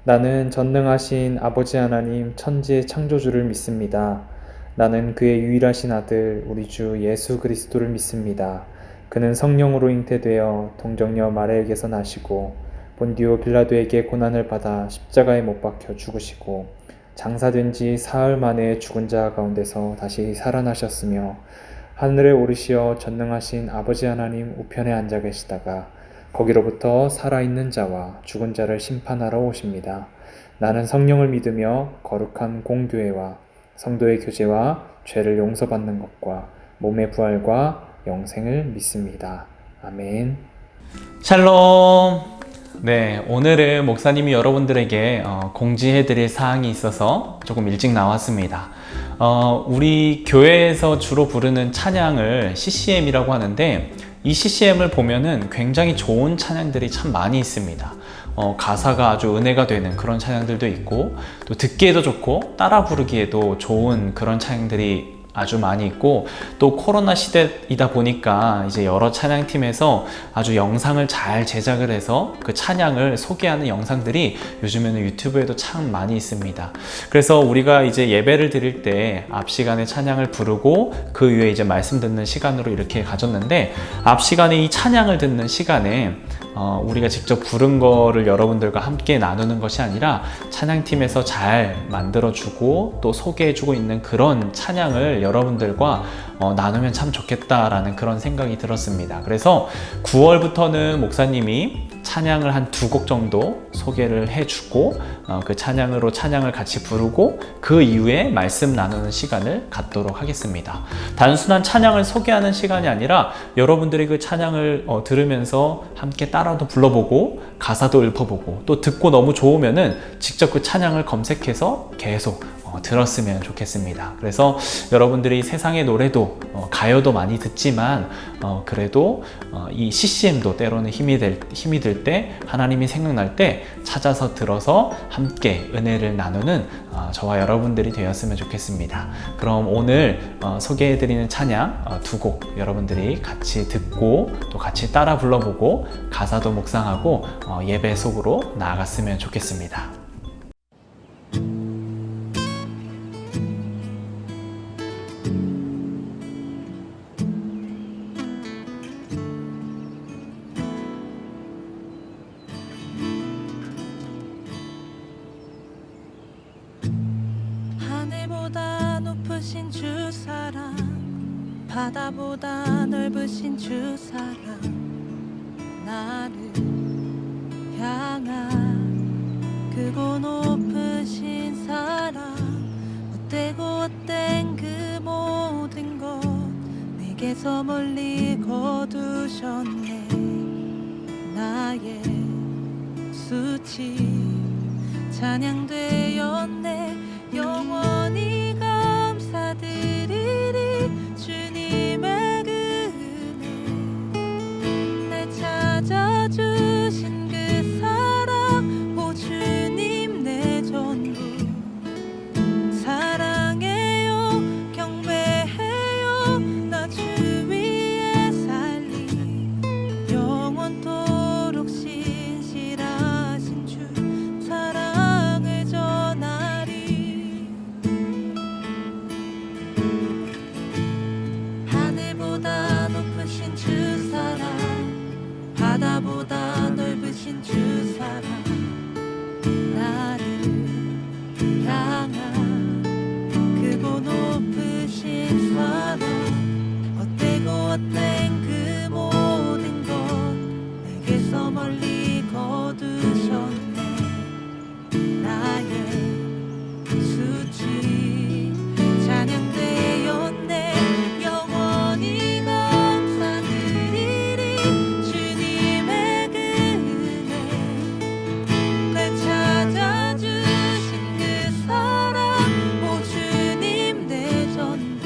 나는 전능하신 아버지 하나님 천지의 창조주를 믿습니다. 나는 그의 유일하신 아들 우리 주 예수 그리스도를 믿습니다. 그는 성령으로 잉태되어 동정녀 마리아에게서 나시고 본디오 빌라도에게 고난을 받아 십자가에 못 박혀 죽으시고 장사된 지 사흘 만에 죽은 자 가운데서 다시 살아나셨으며 하늘에 오르시어 전능하신 아버지 하나님 우편에 앉아 계시다가 거기로부터 살아있는 자와 죽은 자를 심판하러 오십니다. 나는 성령을 믿으며 거룩한 공교회와 성도의 교제와 죄를 용서받는 것과 몸의 부활과 영생을 믿습니다. 아멘. 샬롬. 네, 오늘은 목사님이 여러분들에게 공지해드릴 사항이 있어서 조금 일찍 나왔습니다. 우리 교회에서 주로 부르는 찬양을 CCM이라고 하는데, 이 CCM을 보면은 굉장히 좋은 찬양들이 참 많이 있습니다. 가사가 아주 은혜가 되는 그런 찬양들도 있고, 또 듣기에도 좋고 따라 부르기에도 좋은 그런 찬양들이 아주 많이 있고, 또 코로나 시대이다 보니까 이제 여러 찬양팀에서 아주 영상을 잘 제작을 해서 그 찬양을 소개하는 영상들이 요즘에는 유튜브에도 참 많이 있습니다. 그래서 우리가 이제 예배를 드릴 때 앞 시간에 찬양을 부르고 그 이후에 이제 말씀 듣는 시간으로 이렇게 가졌는데, 앞 시간에 이 찬양을 듣는 시간에 우리가 직접 부른 거를 여러분들과 함께 나누는 것이 아니라 찬양팀에서 잘 만들어주고 또 소개해주고 있는 그런 찬양을 여러분들과 나누면 참 좋겠다라는 그런 생각이 들었습니다. 그래서 9월부터는 목사님이 찬양을 한 2곡 정도 소개를 해주고 그 찬양으로 찬양을 같이 부르고 그 이후에 말씀 나누는 시간을 갖도록 하겠습니다. 단순한 찬양을 소개하는 시간이 아니라 여러분들이 그 찬양을 들으면서 함께 따라도 불러보고 가사도 읊어보고, 또 듣고 너무 좋으면은 직접 그 찬양을 검색해서 계속 들었으면 좋겠습니다. 그래서 여러분들이 세상의 노래도 가요도 많이 듣지만 그래도 이 CCM도 때로는 힘이 들 때, 하나님이 생각날 때 찾아서 들어서 함께 은혜를 나누는 저와 여러분들이 되었으면 좋겠습니다. 그럼 오늘 소개해드리는 찬양 2곡 여러분들이 같이 듣고 또 같이 따라 불러보고 가사도 묵상하고 예배 속으로 나아갔으면 좋겠습니다. 하늘보다 높으신 주 사랑, 바다보다 넓으신 주 사랑, 나를 향한 크고 높으신 사랑, 헛되고 헛된 그 모든 것 내게서 멀리 거두셨네. 나의 수치 찬양되었네. 영원히 감사드리리 주님의 그 은혜, 날 찾아주신 그 사랑, 오 주님 내 전부 사랑해요, 경배해요. 나 주 위에 살리 영원토록 신실하신 주 사랑을 전하리. 하늘보다 높으신 주 사랑, 바다보다 넓으신 주 사랑, 나를 향한 크고 높으신 사랑, 헛되고 헛된 그 모든 것 내게서 멀리 거두셨네. 나의 수치 찬양되었네. 영원히 감사드리리 주님의 그 은혜, 날 찾아주신 그 사랑, 오 주님 내 전부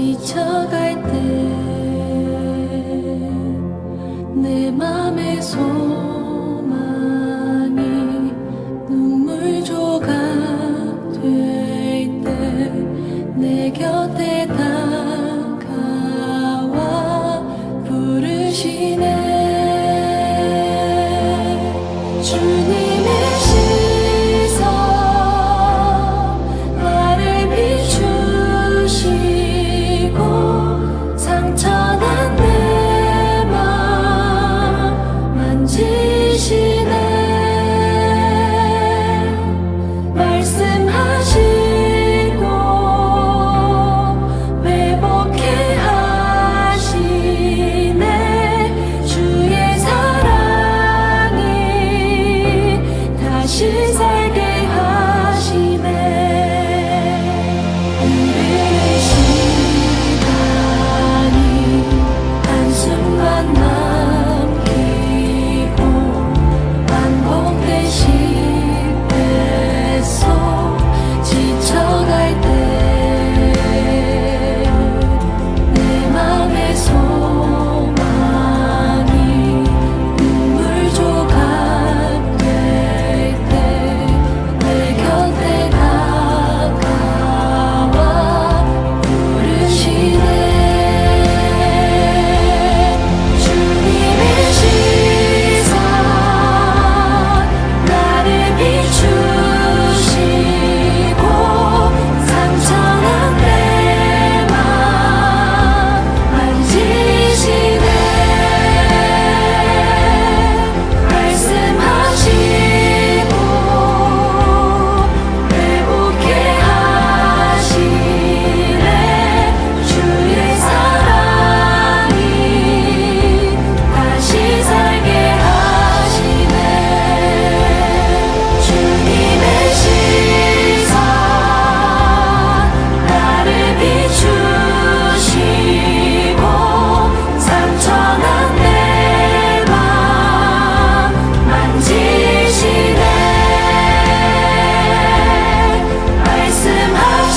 지쳐갈 때 내 맘의 소망이 눈물 조각 될 때 내 곁에 다가와 부르시네. 주님의 시선 나를 비추시고 상처난 내 맘 만지시네. 말씀하시고 회복해 하시네. 주의 사랑이 다시 살게 하시네. 흐르는 시간이 한순간 남기고 반복된 실패 속 지쳐갈 때 내 맘의 소망이 눈물 조각 될 때 내 곁에 다가와 부르시네. 주님의 시선 나를 비추시고 상처난 내 맘 만지시네. 말씀하시고 회복해 하시네. 주의 사랑이 다시 살게 하시네. 주님의 시선 나를 비추시고 상처난 내 맘 만지시네.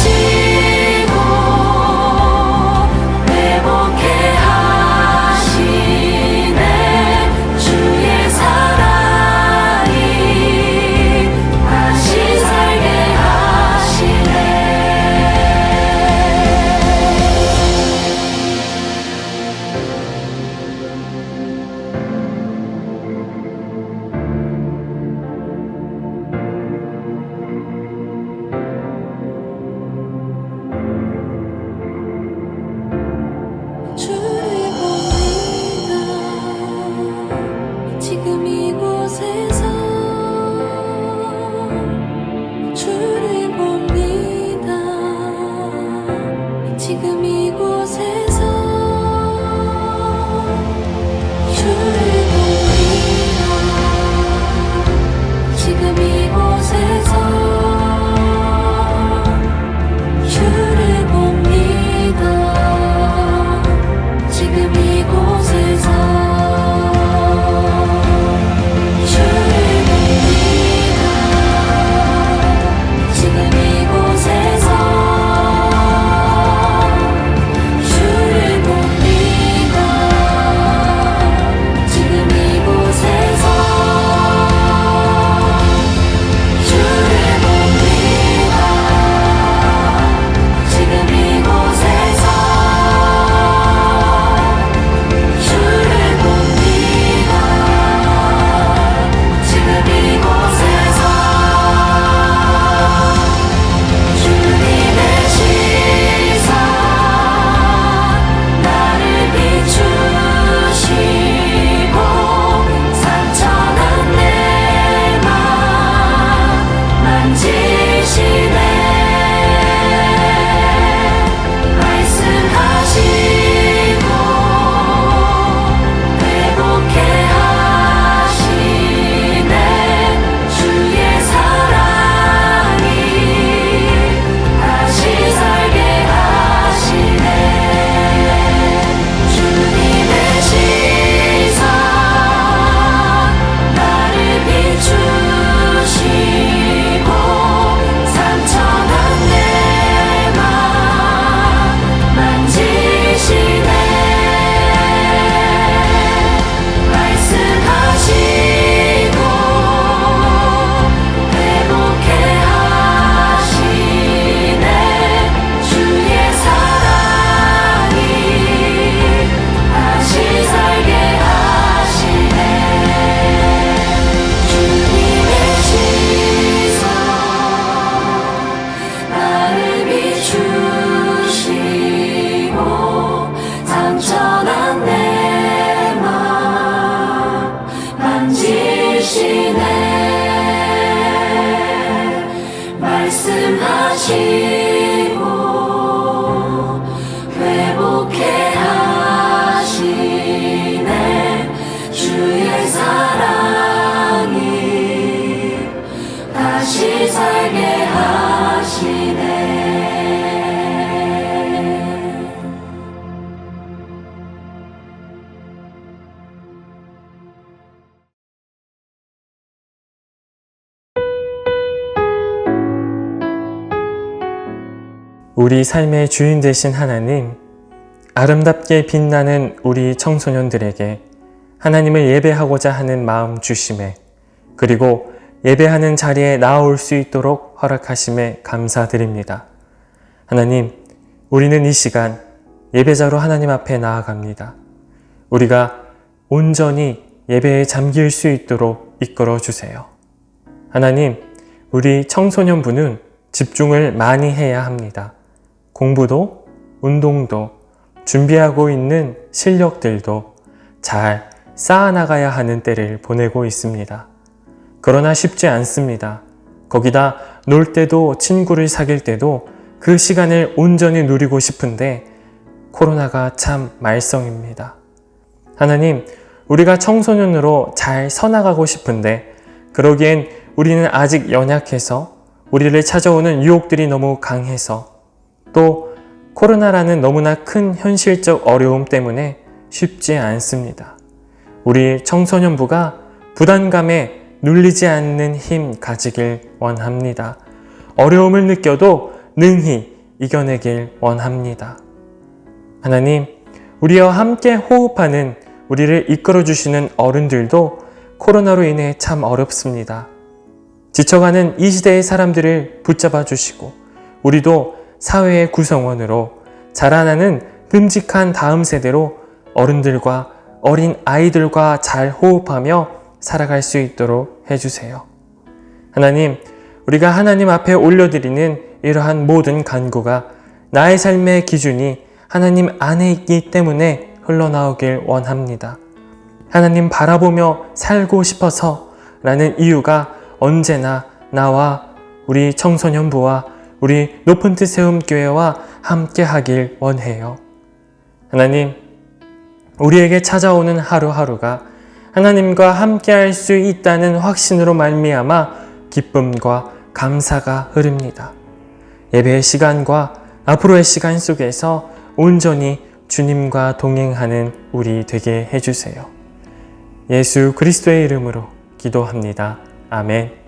말씀하시고 회복해 하시네. 주의 사랑이 다시 살게 하시네. 주를 봅니다. 지금 이곳에서 주를 봅니다. 지금 이곳에서 주를 봅니다. 지금 이곳에서 주를 봅니다. 지금 이곳에서 주를 봅니다. 지금 이곳에서 우리 삶의 주인 되신 하나님, 아름답게 빛나는 우리 청소년들에게 하나님을 예배하고자 하는 마음 주심에, 그리고 예배하는 자리에 나아올 수 있도록 허락하심에 감사드립니다. 하나님, 우리는 이 시간 예배자로 하나님 앞에 나아갑니다. 우리가 온전히 예배에 잠길 수 있도록 이끌어 주세요. 하나님, 우리 청소년부는 집중을 많이 해야 합니다. 공부도, 운동도, 준비하고 있는 실력들도 잘 쌓아나가야 하는 때를 보내고 있습니다. 그러나 쉽지 않습니다. 거기다 놀 때도 친구를 사귈 때도 그 시간을 온전히 누리고 싶은데 코로나가 참 말썽입니다. 하나님, 우리가 청소년으로 잘 서나가고 싶은데 그러기엔 우리는 아직 연약해서, 우리를 찾아오는 유혹들이 너무 강해서, 또 코로나라는 너무나 큰 현실적 어려움 때문에 쉽지 않습니다. 우리 청소년부가 부담감에 눌리지 않는 힘 가지길 원합니다. 어려움을 느껴도 능히 이겨내길 원합니다. 하나님, 우리와 함께 호흡하는, 우리를 이끌어주시는 어른들도 코로나로 인해 참 어렵습니다. 지쳐가는 이 시대의 사람들을 붙잡아 주시고, 우리도 사회의 구성원으로 자라나는 듬직한 다음 세대로 어른들과 어린 아이들과 잘 호흡하며 살아갈 수 있도록 해주세요. 하나님, 우리가 하나님 앞에 올려드리는 이러한 모든 간구가 나의 삶의 기준이 하나님 안에 있기 때문에 흘러나오길 원합니다. 하나님 바라보며 살고 싶어서 라는 이유가 언제나 나와 우리 청소년부와 우리 높은 뜻 세움교회와 함께 하길 원해요. 하나님, 우리에게 찾아오는 하루하루가 하나님과 함께 할 수 있다는 확신으로 말미암아 기쁨과 감사가 흐릅니다. 예배의 시간과 앞으로의 시간 속에서 온전히 주님과 동행하는 우리 되게 해주세요. 예수 그리스도의 이름으로 기도합니다. 아멘.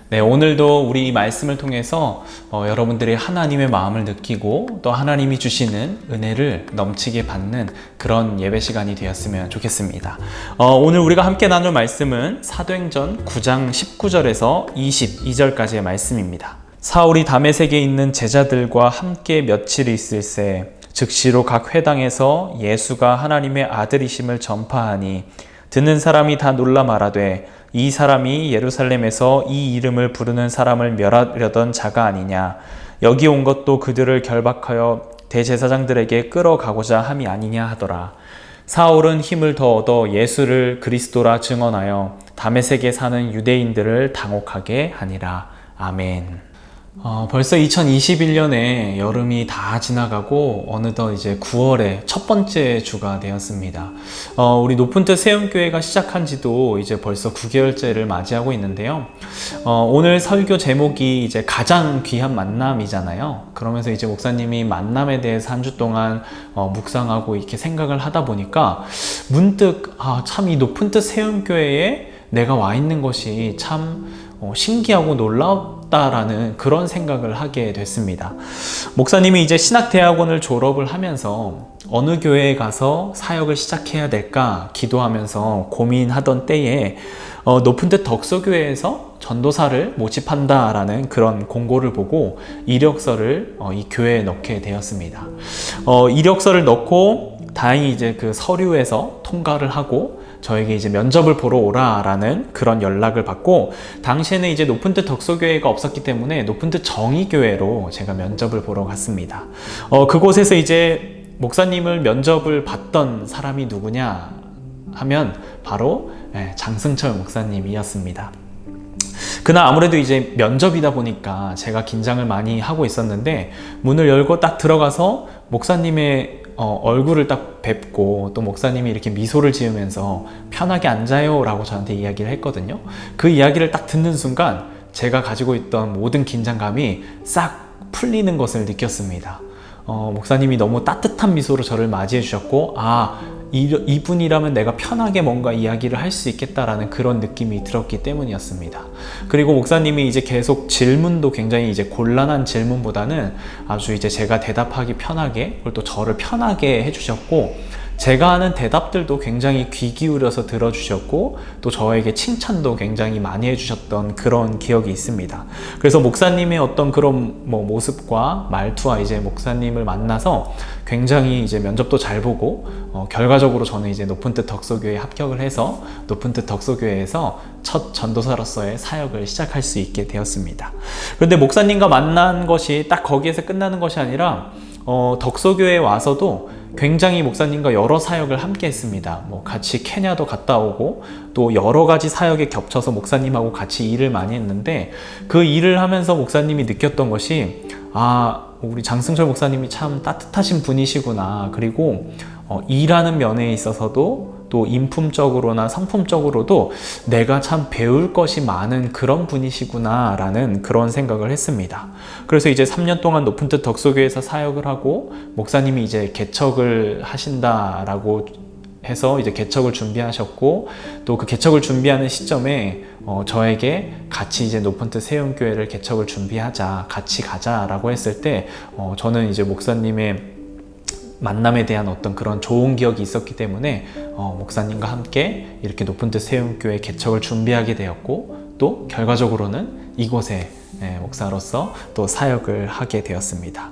네, 오늘도 우리 이 말씀을 통해서 여러분들이 하나님의 마음을 느끼고 또 하나님이 주시는 은혜를 넘치게 받는 그런 예배 시간이 되었으면 좋겠습니다. 오늘 우리가 함께 나눌 말씀은 사도행전 9장 19절에서 22절까지의 말씀입니다. 사울이 다메섹에 있는 제자들과 함께 며칠 있을새 즉시로 각 회당에서 예수가 하나님의 아들이심을 전파하니 듣는 사람이 다 놀라 말하되 이 사람이 예루살렘에서 이 이름을 부르는 사람을 멸하려던 자가 아니냐. 여기 온 것도 그들을 결박하여 대제사장들에게 끌어가고자 함이 아니냐 하더라. 사울은 힘을 더 얻어 예수를 그리스도라 증언하여 다메섹에 사는 유대인들을 당혹하게 하니라. 아멘. 벌써 2021년에 여름이 다 지나가고 어느덧 이제 9월에 첫 번째 주가 되었습니다. 우리 높은 뜻 세움교회가 시작한 지도 이제 벌써 9개월째를 맞이하고 있는데요. 오늘 설교 제목이 이제 가장 귀한 만남이잖아요. 그러면서 이제 목사님이 만남에 대해서 한 주 동안 묵상하고 이렇게 생각을 하다 보니까 문득 참 이 높은 뜻 세움교회에 내가 와 있는 것이 참 신기하고 놀랍다라는 그런 생각을 하게 됐습니다. 목사님이 이제 신학대학원을 졸업을 하면서 어느 교회에 가서 사역을 시작해야 될까 기도하면서 고민하던 때에 높은 뜻 덕소교회에서 전도사를 모집한다라는 그런 공고를 보고 이력서를 이 교회에 넣게 되었습니다. 이력서를 넣고 다행히 이제 그 서류에서 통과를 하고 저에게 이제 면접을 보러 오라라는 그런 연락을 받고, 당시에는 이제 높은 뜻 덕소교회가 없었기 때문에 높은 뜻 정의교회로 제가 면접을 보러 갔습니다. 그곳에서 이제 목사님을 면접을 받던 사람이 누구냐 하면 바로 장승철 목사님이었습니다. 그날 아무래도 이제 면접이다 보니까 제가 긴장을 많이 하고 있었는데 문을 열고 딱 들어가서 목사님의 얼굴을 딱 뵙고 또 목사님이 이렇게 미소를 지으면서 편하게 앉아요 라고 저한테 이야기를 했거든요. 그 이야기를 딱 듣는 순간 제가 가지고 있던 모든 긴장감이 싹 풀리는 것을 느꼈습니다. 목사님이 너무 따뜻한 미소로 저를 맞이해 주셨고, 이분이라면 내가 편하게 뭔가 이야기를 할 수 있겠다라는 그런 느낌이 들었기 때문이었습니다. 그리고 목사님이 이제 계속 질문도 굉장히 이제 곤란한 질문보다는 아주 이제 제가 대답하기 편하게, 그리고 또 저를 편하게 해주셨고, 제가 하는 대답들도 굉장히 귀 기울여서 들어주셨고, 또 저에게 칭찬도 굉장히 많이 해주셨던 그런 기억이 있습니다. 그래서 목사님의 어떤 그런 모습과 말투와 이제 목사님을 만나서 굉장히 이제 면접도 잘 보고, 결과적으로 저는 이제 높은 뜻 덕소교회에 합격을 해서 높은 뜻 덕소교회에서 첫 전도사로서의 사역을 시작할 수 있게 되었습니다. 그런데 목사님과 만난 것이 딱 거기에서 끝나는 것이 아니라 덕소교회에 와서도 굉장히 목사님과 여러 사역을 함께 했습니다. 같이 케냐도 갔다 오고, 또 여러 가지 사역에 겹쳐서 목사님하고 같이 일을 많이 했는데, 그 일을 하면서 목사님이 느꼈던 것이, 우리 장승철 목사님이 참 따뜻하신 분이시구나. 그리고 일하는 면에 있어서도, 또 인품적으로나 성품적으로도 내가 참 배울 것이 많은 그런 분이시구나 라는 그런 생각을 했습니다. 그래서 이제 3년 동안 높은 뜻 덕소교회에서 사역을 하고, 목사님이 이제 개척을 하신다라고 해서 이제 개척을 준비하셨고, 또 그 개척을 준비하는 시점에 저에게 같이 이제 높은 뜻 세운교회를 개척을 준비하자, 같이 가자라고 했을 때 저는 이제 목사님의 만남에 대한 어떤 그런 좋은 기억이 있었기 때문에 목사님과 함께 이렇게 높은 뜻 세움교회 개척을 준비하게 되었고, 또 결과적으로는 이곳에 목사로서 또 사역을 하게 되었습니다.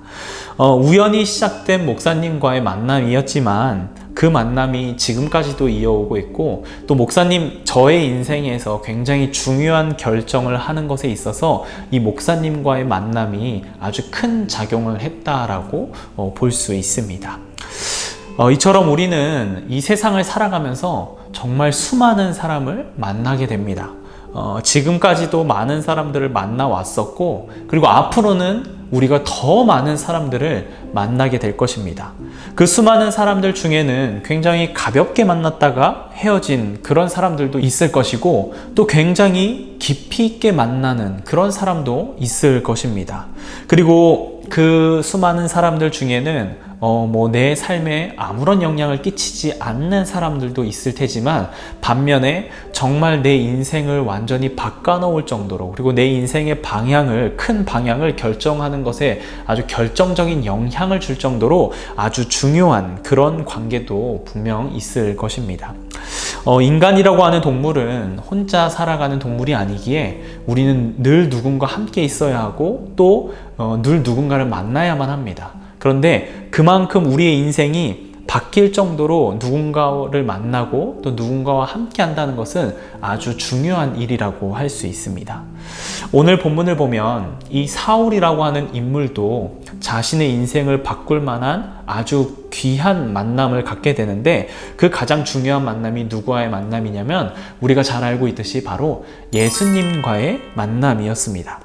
우연히 시작된 목사님과의 만남이었지만 그 만남이 지금까지도 이어오고 있고, 또 목사님 저의 인생에서 굉장히 중요한 결정을 하는 것에 있어서 이 목사님과의 만남이 아주 큰 작용을 했다라고 볼 수 있습니다. 이처럼 우리는 이 세상을 살아가면서 정말 수많은 사람을 만나게 됩니다. 지금까지도 많은 사람들을 만나왔었고, 그리고 앞으로는 우리가 더 많은 사람들을 만나게 될 것입니다. 그 수많은 사람들 중에는 굉장히 가볍게 만났다가 헤어진 그런 사람들도 있을 것이고, 또 굉장히 깊이 있게 만나는 그런 사람도 있을 것입니다. 그리고 그 수많은 사람들 중에는 내 삶에 아무런 영향을 끼치지 않는 사람들도 있을 테지만, 반면에 정말 내 인생을 완전히 바꿔놓을 정도로, 그리고 내 인생의 큰 방향을 결정하는 것에 아주 결정적인 영향을 줄 정도로 아주 중요한 그런 관계도 분명 있을 것입니다. 인간이라고 하는 동물은 혼자 살아가는 동물이 아니기에 우리는 늘 누군가 함께 있어야 하고, 또 늘 누군가를 만나야만 합니다. 그런데 그만큼 우리의 인생이 바뀔 정도로 누군가를 만나고 또 누군가와 함께 한다는 것은 아주 중요한 일이라고 할 수 있습니다. 오늘 본문을 보면 이 사울이라고 하는 인물도 자신의 인생을 바꿀 만한 아주 귀한 만남을 갖게 되는데, 그 가장 중요한 만남이 누구와의 만남이냐면 우리가 잘 알고 있듯이 바로 예수님과의 만남이었습니다.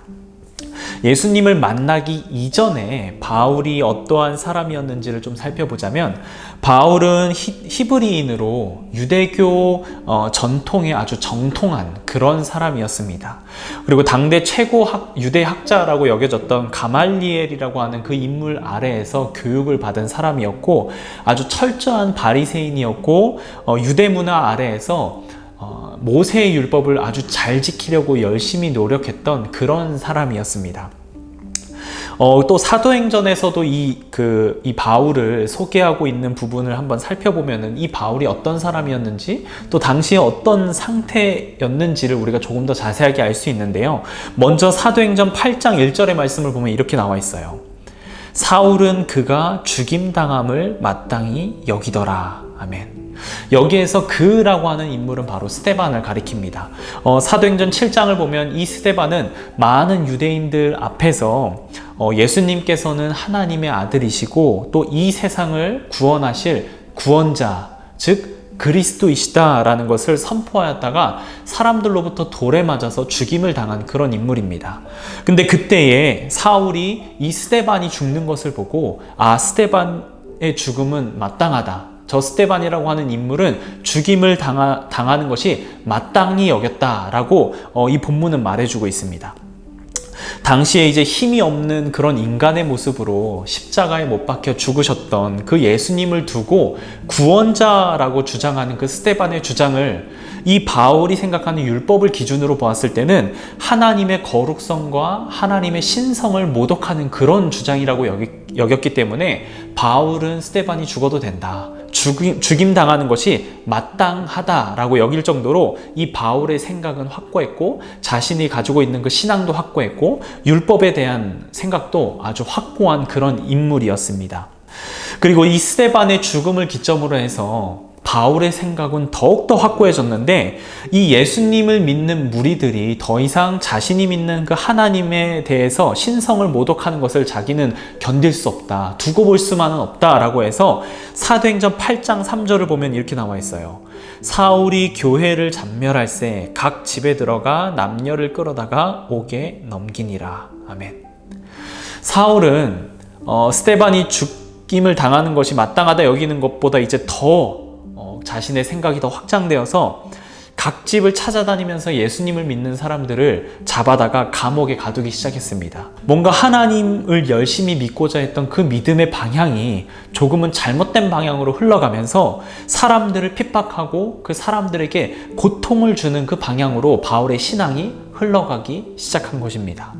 예수님을 만나기 이전에 바울이 어떠한 사람이었는지를 좀 살펴보자면, 바울은 히브리인으로 유대교 전통에 아주 정통한 그런 사람이었습니다. 그리고 당대 최고 유대 학자라고 여겨졌던 가말리엘이라고 하는 그 인물 아래에서 교육을 받은 사람이었고, 아주 철저한 바리새인이었고, 유대 문화 아래에서 모세의 율법을 아주 잘 지키려고 열심히 노력했던 그런 사람이었습니다. 또 사도행전에서도 이 바울을 소개하고 있는 부분을 한번 살펴보면은 이 바울이 어떤 사람이었는지, 또 당시에 어떤 상태였는지를 우리가 조금 더 자세하게 알 수 있는데요. 먼저 사도행전 8장 1절의 말씀을 보면 이렇게 나와 있어요. 사울은 그가 죽임당함을 마땅히 여기더라. 아멘. 여기에서 그라고 하는 인물은 바로 스데반을 가리킵니다. 사도행전 7장을 보면 이 스데반은 많은 유대인들 앞에서 예수님께서는 하나님의 아들이시고 또 이 세상을 구원하실 구원자, 즉 그리스도이시다라는 것을 선포하였다가 사람들로부터 돌에 맞아서 죽임을 당한 그런 인물입니다. 근데 그때에 사울이 이 스데반이 죽는 것을 보고, 스데반의 죽음은 마땅하다, 저 스데반이라고 하는 인물은 죽임을 당하는 것이 마땅히 여겼다라고 이 본문은 말해주고 있습니다. 당시에 이제 힘이 없는 그런 인간의 모습으로 십자가에 못 박혀 죽으셨던 그 예수님을 두고 구원자라고 주장하는 그 스데반의 주장을 이 바울이 생각하는 율법을 기준으로 보았을 때는 하나님의 거룩성과 하나님의 신성을 모독하는 그런 주장이라고 여겼기 때문에 바울은 스데반이 죽어도 된다, 죽임 당하는 것이 마땅하다라고 여길 정도로 이 바울의 생각은 확고했고, 자신이 가지고 있는 그 신앙도 확고했고, 율법에 대한 생각도 아주 확고한 그런 인물이었습니다. 그리고 이 스데반의 죽음을 기점으로 해서 바울의 생각은 더욱더 확고해졌는데, 이 예수님을 믿는 무리들이 더 이상 자신이 믿는 그 하나님에 대해서 신성을 모독하는 것을 자기는 견딜 수 없다, 두고 볼 수만은 없다라고 해서 사도행전 8장 3절을 보면 이렇게 나와 있어요. 사울이 교회를 잡멸할새 각 집에 들어가 남녀를 끌어다가 옥에 넘기니라. 아멘. 사울은 스데반이 죽임을 당하는 것이 마땅하다 여기는 것보다 이제 더 자신의 생각이 더 확장되어서 각 집을 찾아다니면서 예수님을 믿는 사람들을 잡아다가 감옥에 가두기 시작했습니다. 뭔가 하나님을 열심히 믿고자 했던 그 믿음의 방향이 조금은 잘못된 방향으로 흘러가면서 사람들을 핍박하고 그 사람들에게 고통을 주는 그 방향으로 바울의 신앙이 흘러가기 시작한 것입니다.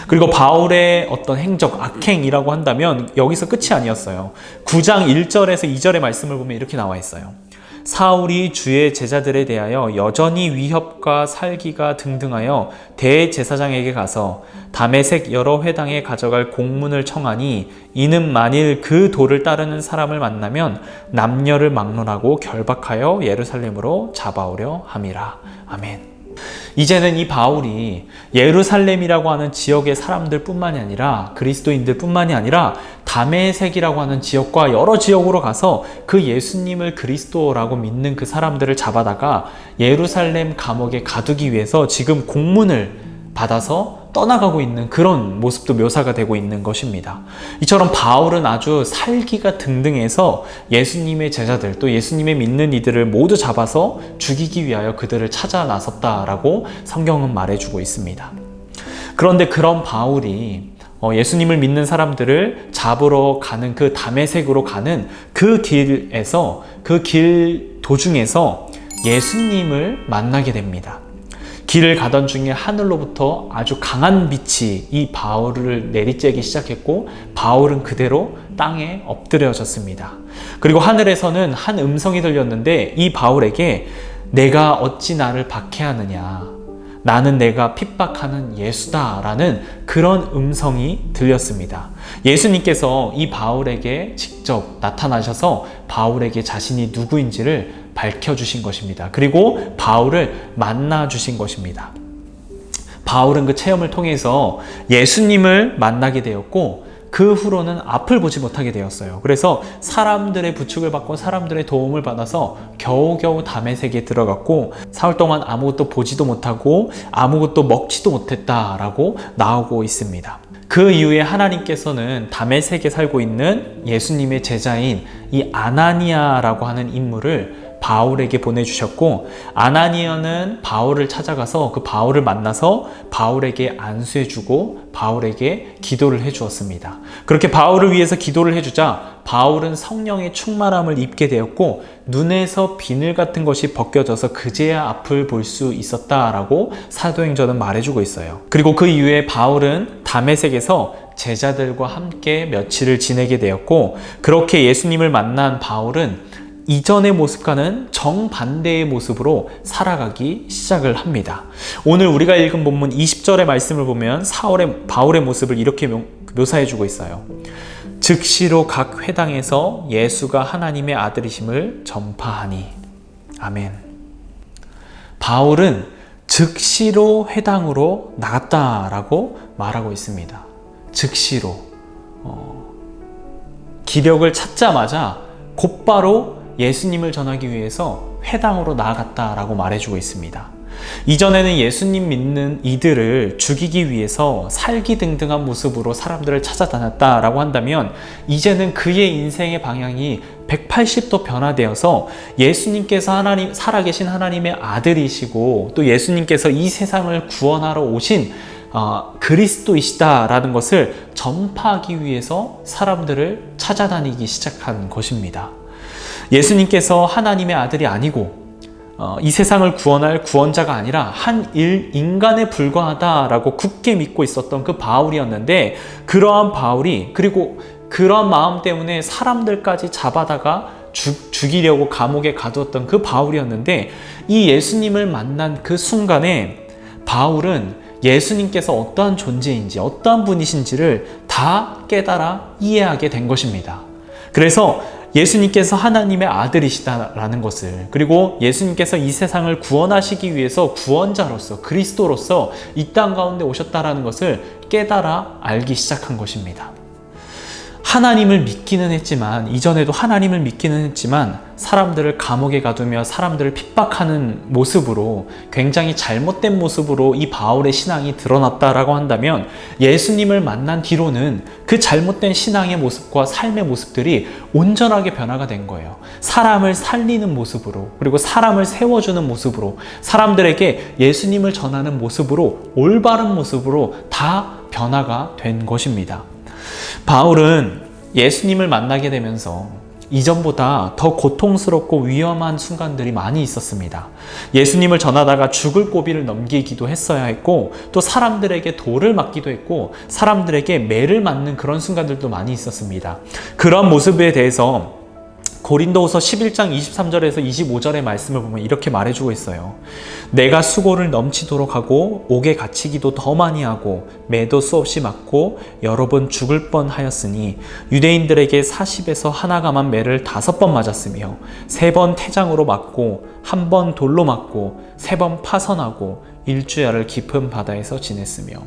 그리고 바울의 어떤 행적, 악행이라고 한다면 여기서 끝이 아니었어요. 9장 1절에서 2절의 말씀을 보면 이렇게 나와 있어요. 사울이 주의 제자들에 대하여 여전히 위협과 살기가 등등하여 대제사장에게 가서 다메섹 여러 회당에 가져갈 공문을 청하니, 이는 만일 그 도를 따르는 사람을 만나면 남녀를 막론하고 결박하여 예루살렘으로 잡아오려 함이라. 아멘. 이제는 이 바울이 예루살렘이라고 하는 지역의 사람들 뿐만이 아니라, 그리스도인들 뿐만이 아니라 다메섹이라고 하는 지역과 여러 지역으로 가서 그 예수님을 그리스도라고 믿는 그 사람들을 잡아다가 예루살렘 감옥에 가두기 위해서 지금 공문을 받아서 떠나가고 있는 그런 모습도 묘사가 되고 있는 것입니다. 이처럼 바울은 아주 살기가 등등해서 예수님의 제자들, 또 예수님의 믿는 이들을 모두 잡아서 죽이기 위하여 그들을 찾아 나섰다라고 성경은 말해주고 있습니다. 그런데 그런 바울이 예수님을 믿는 사람들을 잡으러 가는 그 다메섹으로 가는 그 길에서, 그 길 도중에서 예수님을 만나게 됩니다. 길을 가던 중에 하늘로부터 아주 강한 빛이 이 바울을 내리쬐기 시작했고, 바울은 그대로 땅에 엎드려졌습니다. 그리고 하늘에서는 한 음성이 들렸는데, 이 바울에게 내가 어찌 나를 박해하느냐, 나는 내가 핍박하는 예수다 라는 그런 음성이 들렸습니다. 예수님께서 이 바울에게 직접 나타나셔서 바울에게 자신이 누구인지를 밝혀주신 것입니다. 그리고 바울을 만나주신 것입니다. 바울은 그 체험을 통해서 예수님을 만나게 되었고, 그 후로는 앞을 보지 못하게 되었어요. 그래서 사람들의 부축을 받고 사람들의 도움을 받아서 겨우겨우 다메섹에 들어갔고, 사흘 동안 아무것도 보지도 못하고 아무것도 먹지도 못했다라고 나오고 있습니다. 그 이후에 하나님께서는 다메섹에 살고 있는 예수님의 제자인 이 아나니아라고 하는 인물을 바울에게 보내주셨고, 아나니아는 바울을 찾아가서 그 바울을 만나서 바울에게 안수해주고 바울에게 기도를 해주었습니다. 그렇게 바울을 위해서 기도를 해주자 바울은 성령의 충만함을 입게 되었고, 눈에서 비늘 같은 것이 벗겨져서 그제야 앞을 볼 수 있었다라고 사도행전은 말해주고 있어요. 그리고 그 이후에 바울은 다메섹에서 제자들과 함께 며칠을 지내게 되었고, 그렇게 예수님을 만난 바울은 이전의 모습과는 정반대의 모습으로 살아가기 시작을 합니다. 오늘 우리가 읽은 본문 20절의 말씀을 보면 바울의 모습을 이렇게 묘사해주고 있어요. 즉시로 각 회당에서 예수가 하나님의 아들이심을 전파하니. 아멘. 바울은 즉시로 회당으로 나갔다라고 말하고 있습니다. 즉시로. 기력을 찾자마자 곧바로 예수님을 전하기 위해서 회당으로 나아갔다라고 말해주고 있습니다. 이전에는 예수님 믿는 이들을 죽이기 위해서 살기등등한 모습으로 사람들을 찾아다녔다라고 한다면, 이제는 그의 인생의 방향이 180도 변화되어서 예수님께서 살아계신 하나님의 아들이시고, 또 예수님께서 이 세상을 구원하러 오신 그리스도이시다라는 것을 전파하기 위해서 사람들을 찾아다니기 시작한 것입니다. 예수님께서 하나님의 아들이 아니고 이 세상을 구원할 구원자가 아니라 한 인간에 불과하다라고 굳게 믿고 있었던 그 바울이었는데, 그러한 바울이, 그리고 그러한 마음 때문에 사람들까지 잡아다가 죽이려고 감옥에 가두었던 그 바울이었는데, 이 예수님을 만난 그 순간에 바울은 예수님께서 어떠한 존재인지, 어떠한 분이신지를 다 깨달아 이해하게 된 것입니다. 그래서 예수님께서 하나님의 아들이시다라는 것을, 그리고 예수님께서 이 세상을 구원하시기 위해서 구원자로서, 그리스도로서 이 땅 가운데 오셨다라는 것을 깨달아 알기 시작한 것입니다. 하나님을 믿기는 했지만, 이전에도 하나님을 믿기는 했지만 사람들을 감옥에 가두며 사람들을 핍박하는 모습으로, 굉장히 잘못된 모습으로 이 바울의 신앙이 드러났다라고 한다면, 예수님을 만난 뒤로는 그 잘못된 신앙의 모습과 삶의 모습들이 온전하게 변화가 된 거예요. 사람을 살리는 모습으로, 그리고 사람을 세워주는 모습으로, 사람들에게 예수님을 전하는 모습으로, 올바른 모습으로 다 변화가 된 것입니다. 바울은 예수님을 만나게 되면서 이전보다 더 고통스럽고 위험한 순간들이 많이 있었습니다. 예수님을 전하다가 죽을 고비를 넘기기도 했어야 했고, 또 사람들에게 돌을 맞기도 했고, 사람들에게 매를 맞는 그런 순간들도 많이 있었습니다. 그런 모습에 대해서 고린도후서 11장 23절에서 25절의 말씀을 보면 이렇게 말해주고 있어요. 내가 수고를 넘치도록 하고 옥에 갇히기도 더 많이 하고 매도 수없이 맞고 여러 번 죽을 뻔하였으니 유대인들에게 40에서 하나가만 매를 5번 맞았으며 3번 태장으로 맞고 1번 돌로 맞고 3번 파선하고 일주야를 깊은 바다에서 지냈으며.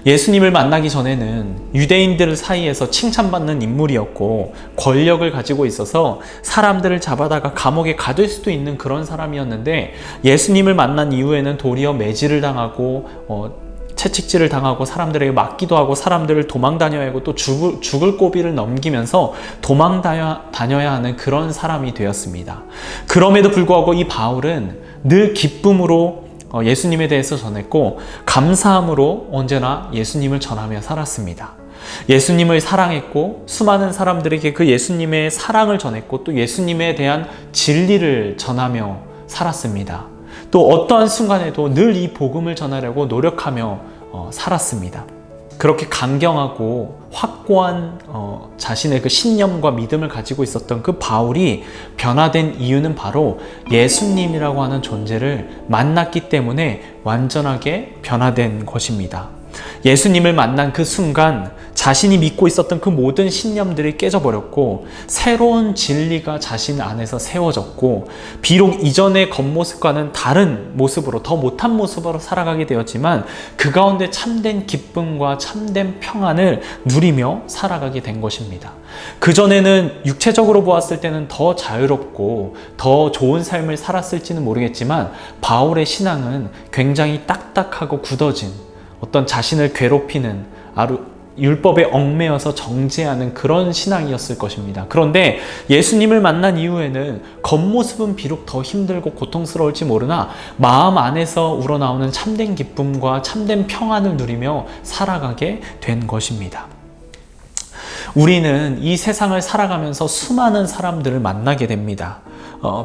예수님을 만나기 전에는 유대인들 사이에서 칭찬받는 인물이었고 권력을 가지고 있어서 사람들을 잡아다가 감옥에 가둘 수도 있는 그런 사람이었는데, 예수님을 만난 이후에는 도리어 매질을 당하고 채찍질을 당하고 사람들에게 맞기도 하고 사람들을 도망다녀야 하고 또 죽을 고비를 넘기면서 도망다녀야 하는 그런 사람이 되었습니다. 그럼에도 불구하고 이 바울은 늘 기쁨으로 예수님에 대해서 전했고 감사함으로 언제나 예수님을 전하며 살았습니다. 예수님을 사랑했고 수많은 사람들에게 그 예수님의 사랑을 전했고 또 예수님에 대한 진리를 전하며 살았습니다. 또 어떠한 순간에도 늘 이 복음을 전하려고 노력하며 살았습니다. 그렇게 강경하고 확고한 자신의 그 신념과 믿음을 가지고 있었던 그 바울이 변화된 이유는 바로 예수님이라고 하는 존재를 만났기 때문에 완전하게 변화된 것입니다. 예수님을 만난 그 순간 자신이 믿고 있었던 그 모든 신념들이 깨져버렸고 새로운 진리가 자신 안에서 세워졌고, 비록 이전의 겉모습과는 다른 모습으로, 더 못한 모습으로 살아가게 되었지만 그 가운데 참된 기쁨과 참된 평안을 누리며 살아가게 된 것입니다. 그전에는 육체적으로 보았을 때는 더 자유롭고 더 좋은 삶을 살았을지는 모르겠지만 바울의 신앙은 굉장히 딱딱하고 굳어진, 어떤 자신을 괴롭히는, 율법에 얽매여서 정죄하는 그런 신앙이었을 것입니다. 그런데 예수님을 만난 이후에는 겉모습은 비록 더 힘들고 고통스러울지 모르나 마음 안에서 우러나오는 참된 기쁨과 참된 평안을 누리며 살아가게 된 것입니다. 우리는 이 세상을 살아가면서 수많은 사람들을 만나게 됩니다.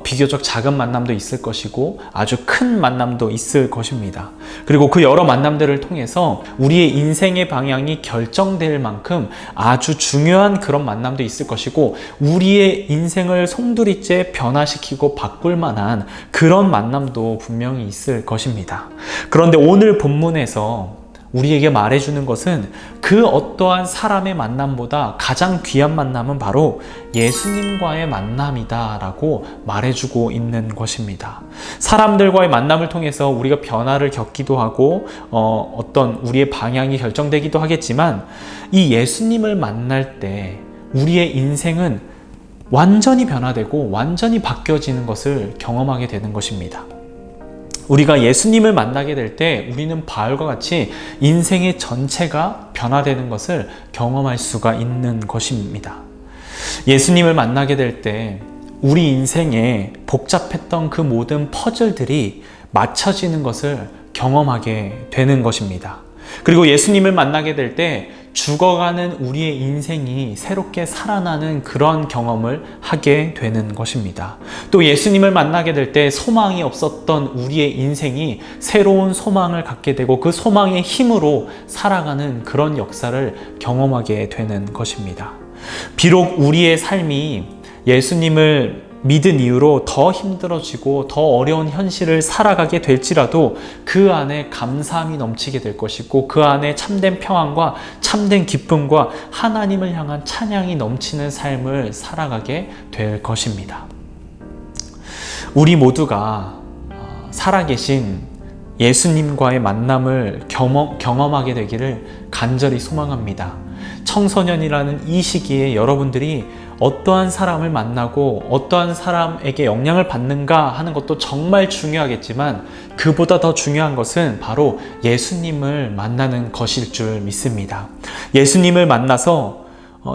비교적 작은 만남도 있을 것이고 아주 큰 만남도 있을 것입니다. 그리고 그 여러 만남들을 통해서 우리의 인생의 방향이 결정될 만큼 아주 중요한 그런 만남도 있을 것이고, 우리의 인생을 송두리째 변화시키고 바꿀 만한 그런 만남도 분명히 있을 것입니다. 그런데 오늘 본문에서 우리에게 말해주는 것은 그 어떠한 사람의 만남보다 가장 귀한 만남은 바로 예수님과의 만남이다 라고 말해주고 있는 것입니다. 사람들과의 만남을 통해서 우리가 변화를 겪기도 하고 어떤 우리의 방향이 결정되기도 하겠지만, 이 예수님을 만날 때 우리의 인생은 완전히 변화되고 완전히 바뀌어지는 것을 경험하게 되는 것입니다. 우리가 예수님을 만나게 될 때 우리는 바울과 같이 인생의 전체가 변화되는 것을 경험할 수가 있는 것입니다. 예수님을 만나게 될 때 우리 인생에 복잡했던 그 모든 퍼즐들이 맞춰지는 것을 경험하게 되는 것입니다. 그리고 예수님을 만나게 될 때 죽어가는 우리의 인생이 새롭게 살아나는 그런 경험을 하게 되는 것입니다. 또 예수님을 만나게 될 때 소망이 없었던 우리의 인생이 새로운 소망을 갖게 되고 그 소망의 힘으로 살아가는 그런 역사를 경험하게 되는 것입니다. 비록 우리의 삶이 예수님을 믿은 이후로 더 힘들어지고 더 어려운 현실을 살아가게 될지라도 그 안에 감사함이 넘치게 될 것이고 그 안에 참된 평안과 참된 기쁨과 하나님을 향한 찬양이 넘치는 삶을 살아가게 될 것입니다. 우리 모두가 살아계신 예수님과의 만남을 경험하게 되기를 간절히 소망합니다. 청소년이라는 이 시기에 여러분들이 어떠한 사람을 만나고 어떠한 사람에게 영향을 받는가 하는 것도 정말 중요하겠지만 그보다 더 중요한 것은 바로 예수님을 만나는 것일 줄 믿습니다. 예수님을 만나서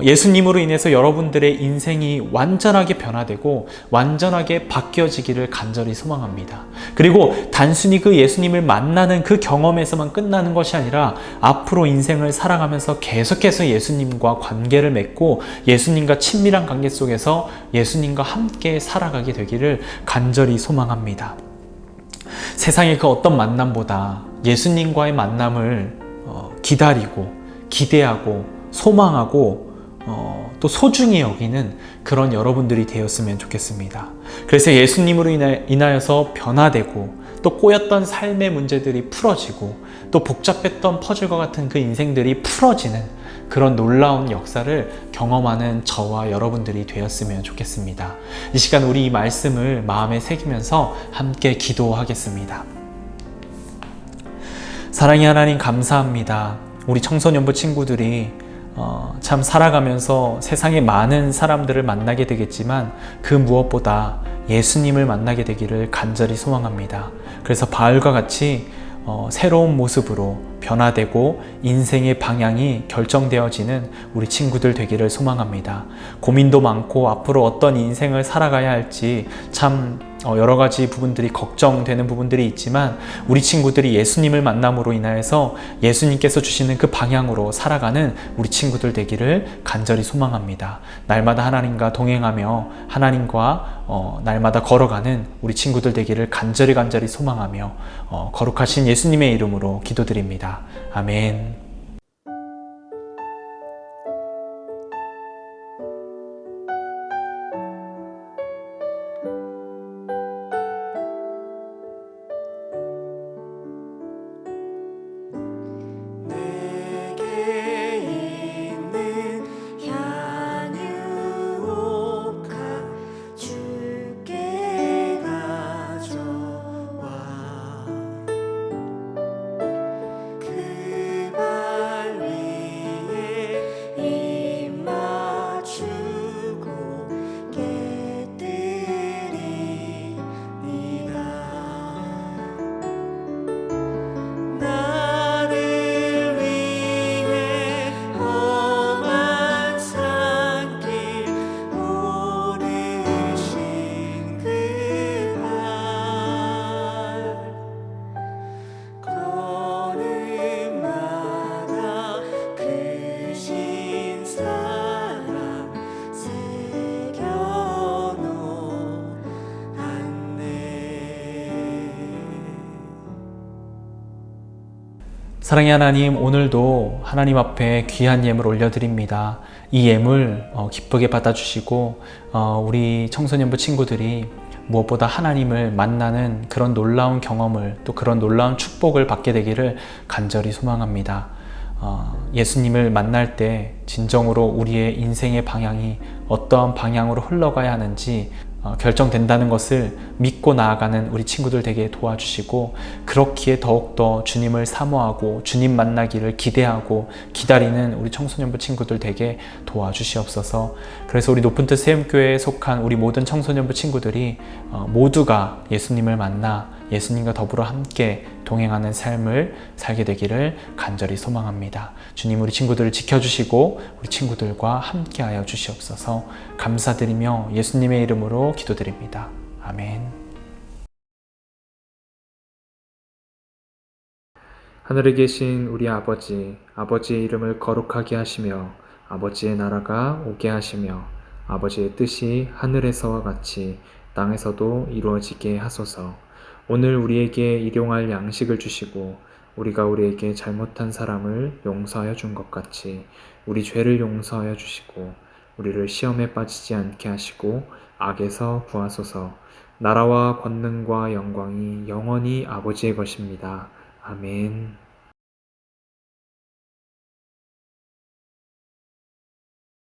예수님으로 인해서 여러분들의 인생이 완전하게 변화되고 완전하게 바뀌어지기를 간절히 소망합니다. 그리고 단순히 그 예수님을 만나는 그 경험에서만 끝나는 것이 아니라 앞으로 인생을 살아가면서 계속해서 예수님과 관계를 맺고 예수님과 친밀한 관계 속에서 예수님과 함께 살아가게 되기를 간절히 소망합니다. 세상의 그 어떤 만남보다 예수님과의 만남을 기다리고 기대하고 소망하고 또 소중히 여기는 그런 여러분들이 되었으면 좋겠습니다. 그래서 예수님으로 인하여서 변화되고 또 꼬였던 삶의 문제들이 풀어지고 또 복잡했던 퍼즐과 같은 그 인생들이 풀어지는 그런 놀라운 역사를 경험하는 저와 여러분들이 되었으면 좋겠습니다. 이 시간 우리 이 말씀을 마음에 새기면서 함께 기도하겠습니다. 사랑의 하나님 감사합니다. 우리 청소년부 친구들이 참 살아가면서 세상에 많은 사람들을 만나게 되겠지만 그 무엇보다 예수님을 만나게 되기를 간절히 소망합니다. 그래서 바울과 같이 새로운 모습으로 변화되고 인생의 방향이 결정되어지는 우리 친구들 되기를 소망합니다. 고민도 많고 앞으로 어떤 인생을 살아가야 할지 참 여러 가지 부분들이 걱정되는 부분들이 있지만 우리 친구들이 예수님을 만남으로 인하여서 예수님께서 주시는 그 방향으로 살아가는 우리 친구들 되기를 간절히 소망합니다. 날마다 하나님과 동행하며 하나님과 날마다 걸어가는 우리 친구들 되기를 간절히 소망하며 거룩하신 예수님의 이름으로 기도드립니다. 아멘. 사랑의 하나님, 오늘도 하나님 앞에 귀한 예물 올려드립니다. 이 예물 기쁘게 받아주시고 우리 청소년부 친구들이 무엇보다 하나님을 만나는 그런 놀라운 경험을 또 그런 놀라운 축복을 받게 되기를 간절히 소망합니다. 예수님을 만날 때 진정으로 우리의 인생의 방향이 어떠한 방향으로 흘러가야 하는지 결정된다는 것을 믿고 나아가는 우리 친구들 되게 도와주시고 그렇기에 더욱더 주님을 사모하고 주님 만나기를 기대하고 기다리는 우리 청소년부 친구들 되게 도와주시옵소서. 그래서 우리 높은 뜻 세움교회에 속한 우리 모든 청소년부 친구들이 모두가 예수님을 만나 예수님과 더불어 함께 동행하는 삶을 살게 되기를 간절히 소망합니다. 주님, 우리 친구들을 지켜주시고 우리 친구들과 함께하여 주시옵소서. 감사드리며 예수님의 이름으로 기도드립니다. 아멘. 하늘에 계신 우리 아버지, 아버지의 이름을 거룩하게 하시며 아버지의 나라가 오게 하시며 아버지의 뜻이 하늘에서와 같이 땅에서도 이루어지게 하소서. 오늘 우리에게 일용할 양식을 주시고 우리가 우리에게 잘못한 사람을 용서하여 준 것 같이 우리 죄를 용서하여 주시고 우리를 시험에 빠지지 않게 하시고 악에서 구하소서. 나라와 권능과 영광이 영원히 아버지의 것입니다. 아멘.